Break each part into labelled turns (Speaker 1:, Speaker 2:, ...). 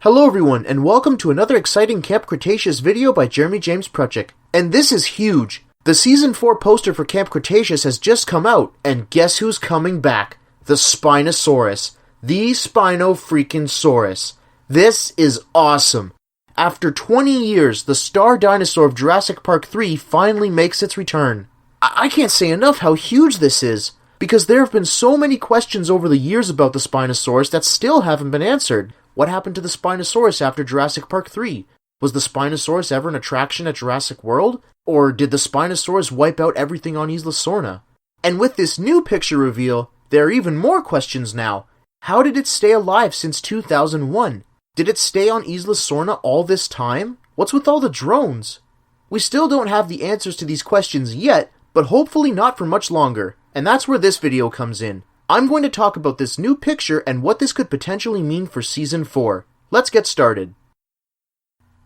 Speaker 1: Hello everyone, and welcome to another exciting Camp Cretaceous video by Jeremy James Prutchick. And this is huge! The Season 4 poster for Camp Cretaceous has just come out, and guess who's coming back? The Spinosaurus. The Spino-freaking-saurus. This is awesome! After 20 years, the star dinosaur of Jurassic Park 3 finally makes its return. I can't say enough how huge this is, because there have been so many questions over the years about the Spinosaurus that still haven't been answered. What happened to the Spinosaurus after Jurassic Park 3? Was the Spinosaurus ever an attraction at Jurassic World? Or did the Spinosaurus wipe out everything on Isla Sorna? And with this new picture reveal, there are even more questions now. How did it stay alive since 2001? Did it stay on Isla Sorna all this time? What's with all the drones? We still don't have the answers to these questions yet, but hopefully not for much longer. And that's where this video comes in. I'm going to talk about this new picture and what this could potentially mean for Season 4. Let's get started.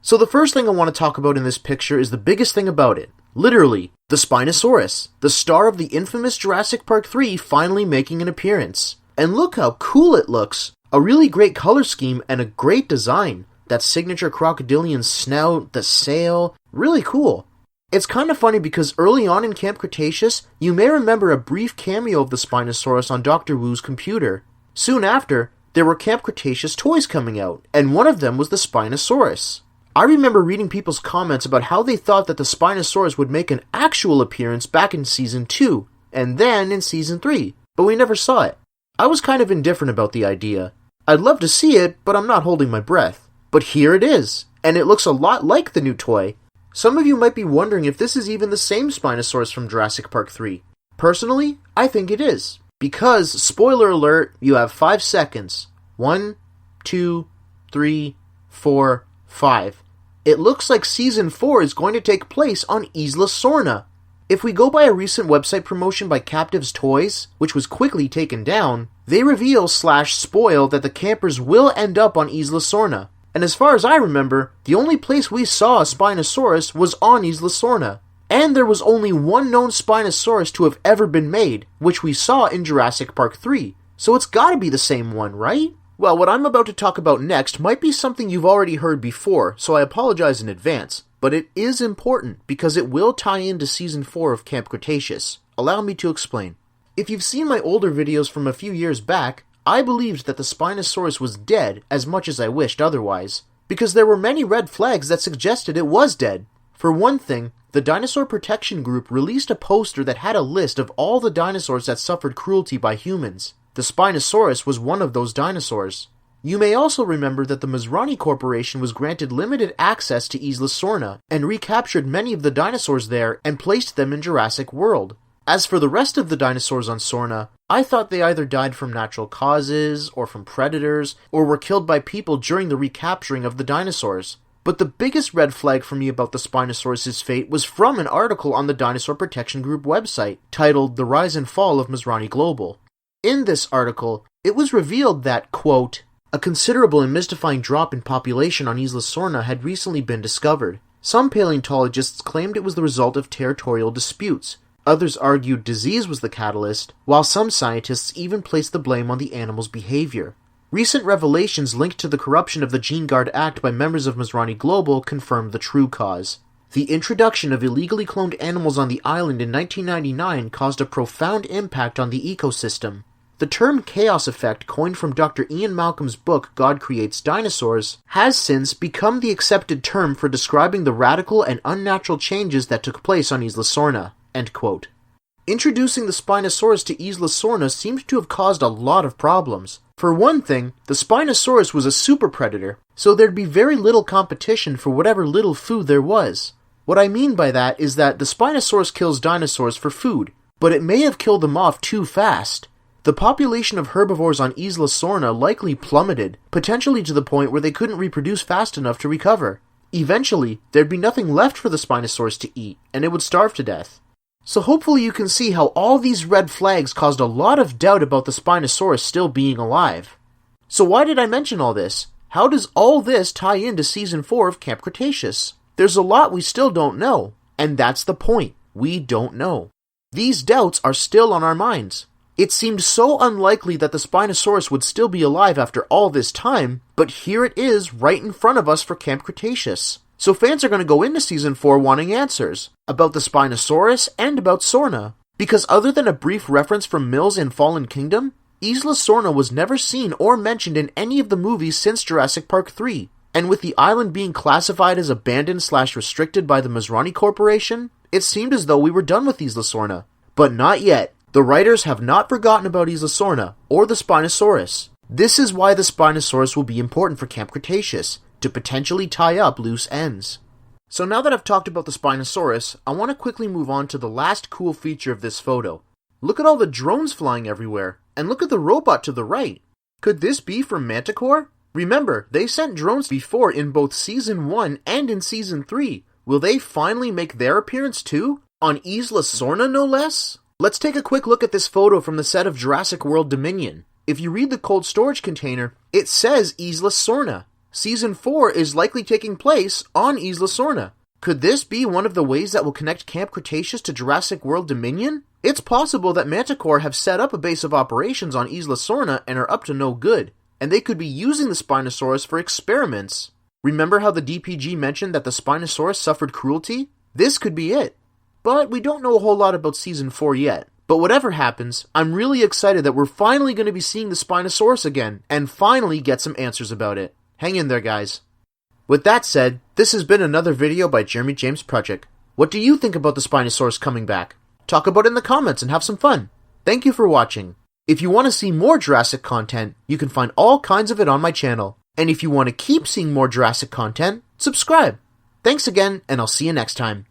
Speaker 1: So the first thing I want to talk about in this picture is the biggest thing about it. Literally, the Spinosaurus, the star of the infamous Jurassic Park 3 finally making an appearance. And look how cool it looks! A really great color scheme and a great design. That signature crocodilian snout, the sail, really cool. It's kind of funny because early on in Camp Cretaceous, you may remember a brief cameo of the Spinosaurus on Dr. Wu's computer. Soon after, there were Camp Cretaceous toys coming out, and one of them was the Spinosaurus. I remember reading people's comments about how they thought that the Spinosaurus would make an actual appearance back in Season 2, and then in Season 3, but we never saw it. I was kind of indifferent about the idea. I'd love to see it, but I'm not holding my breath. But here it is, and it looks a lot like the new toy. Some of you might be wondering if this is even the same Spinosaurus from Jurassic Park 3. Personally, I think it is. Because, spoiler alert, you have 5 seconds. 1, 2, 3, 4, 5. It looks like Season 4 is going to take place on Isla Sorna. If we go by a recent website promotion by Captive's Toys, which was quickly taken down, they reveal/spoil that the campers will end up on Isla Sorna. And as far as I remember, the only place we saw a Spinosaurus was on Isla Sorna. And there was only one known Spinosaurus to have ever been made, which we saw in Jurassic Park 3. So it's gotta be the same one, right? Well, what I'm about to talk about next might be something you've already heard before, so I apologize in advance. But it is important, because it will tie into Season 4 of Camp Cretaceous. Allow me to explain. If you've seen my older videos from a few years back, I believed that the Spinosaurus was dead as much as I wished otherwise, because there were many red flags that suggested it was dead. For one thing, the Dinosaur Protection Group released a poster that had a list of all the dinosaurs that suffered cruelty by humans. The Spinosaurus was one of those dinosaurs. You may also remember that the Masrani Corporation was granted limited access to Isla Sorna and recaptured many of the dinosaurs there and placed them in Jurassic World. As for the rest of the dinosaurs on Sorna, I thought they either died from natural causes, or from predators, or were killed by people during the recapturing of the dinosaurs. But the biggest red flag for me about the Spinosaurus' fate was from an article on the Dinosaur Protection Group website, titled The Rise and Fall of Masrani Global. In this article, it was revealed that, quote, a considerable and mystifying drop in population on Isla Sorna had recently been discovered. Some paleontologists claimed it was the result of territorial disputes. Others argued disease was the catalyst, while some scientists even placed the blame on the animal's behavior. Recent revelations linked to the corruption of the Gene Guard Act by members of Masrani Global confirmed the true cause. The introduction of illegally cloned animals on the island in 1999 caused a profound impact on the ecosystem. The term chaos effect, coined from Dr. Ian Malcolm's book God Creates Dinosaurs, has since become the accepted term for describing the radical and unnatural changes that took place on Isla Sorna. End quote. Introducing the Spinosaurus to Isla Sorna seems to have caused a lot of problems. For one thing, the Spinosaurus was a super predator, so there'd be very little competition for whatever little food there was. What I mean by that is that the Spinosaurus kills dinosaurs for food, but it may have killed them off too fast. The population of herbivores on Isla Sorna likely plummeted, potentially to the point where they couldn't reproduce fast enough to recover. Eventually, there'd be nothing left for the Spinosaurus to eat, and it would starve to death. So hopefully you can see how all these red flags caused a lot of doubt about the Spinosaurus still being alive. So why did I mention all this? How does all this tie into Season 4 of Camp Cretaceous? There's a lot we still don't know, and that's the point. We don't know. These doubts are still on our minds. It seemed so unlikely that the Spinosaurus would still be alive after all this time, but here it is right in front of us for Camp Cretaceous. So fans are going to go into Season 4 wanting answers about the Spinosaurus and about Sorna, because other than a brief reference from Mills in Fallen Kingdom, Isla Sorna was never seen or mentioned in any of the movies since Jurassic Park 3, and with the island being classified as abandoned/restricted by the Masrani Corporation, it seemed as though we were done with Isla Sorna. But not yet. The writers have not forgotten about Isla Sorna, or the Spinosaurus. This is why the Spinosaurus will be important for Camp Cretaceous, to potentially tie up loose ends. So now that I've talked about the Spinosaurus, I want to quickly move on to the last cool feature of this photo. Look at all the drones flying everywhere, and look at the robot to the right. Could this be from Manticore? Remember, they sent drones before in both Season 1 and in Season 3. Will they finally make their appearance too? On Isla Sorna, no less? Let's take a quick look at this photo from the set of Jurassic World Dominion. If you read the cold storage container, it says Isla Sorna. Season 4 is likely taking place on Isla Sorna. Could this be one of the ways that will connect Camp Cretaceous to Jurassic World Dominion? It's possible that Manticore have set up a base of operations on Isla Sorna and are up to no good, and they could be using the Spinosaurus for experiments. Remember how the DPG mentioned that the Spinosaurus suffered cruelty? This could be it. But we don't know a whole lot about Season 4 yet. But whatever happens, I'm really excited that we're finally going to be seeing the Spinosaurus again, and finally get some answers about it. Hang in there, guys. With that said, this has been another video by Jeremy James Prutchick. What do you think about the Spinosaurus coming back? Talk about it in the comments and have some fun. Thank you for watching. If you want to see more Jurassic content, you can find all kinds of it on my channel. And if you want to keep seeing more Jurassic content, subscribe. Thanks again, and I'll see you next time.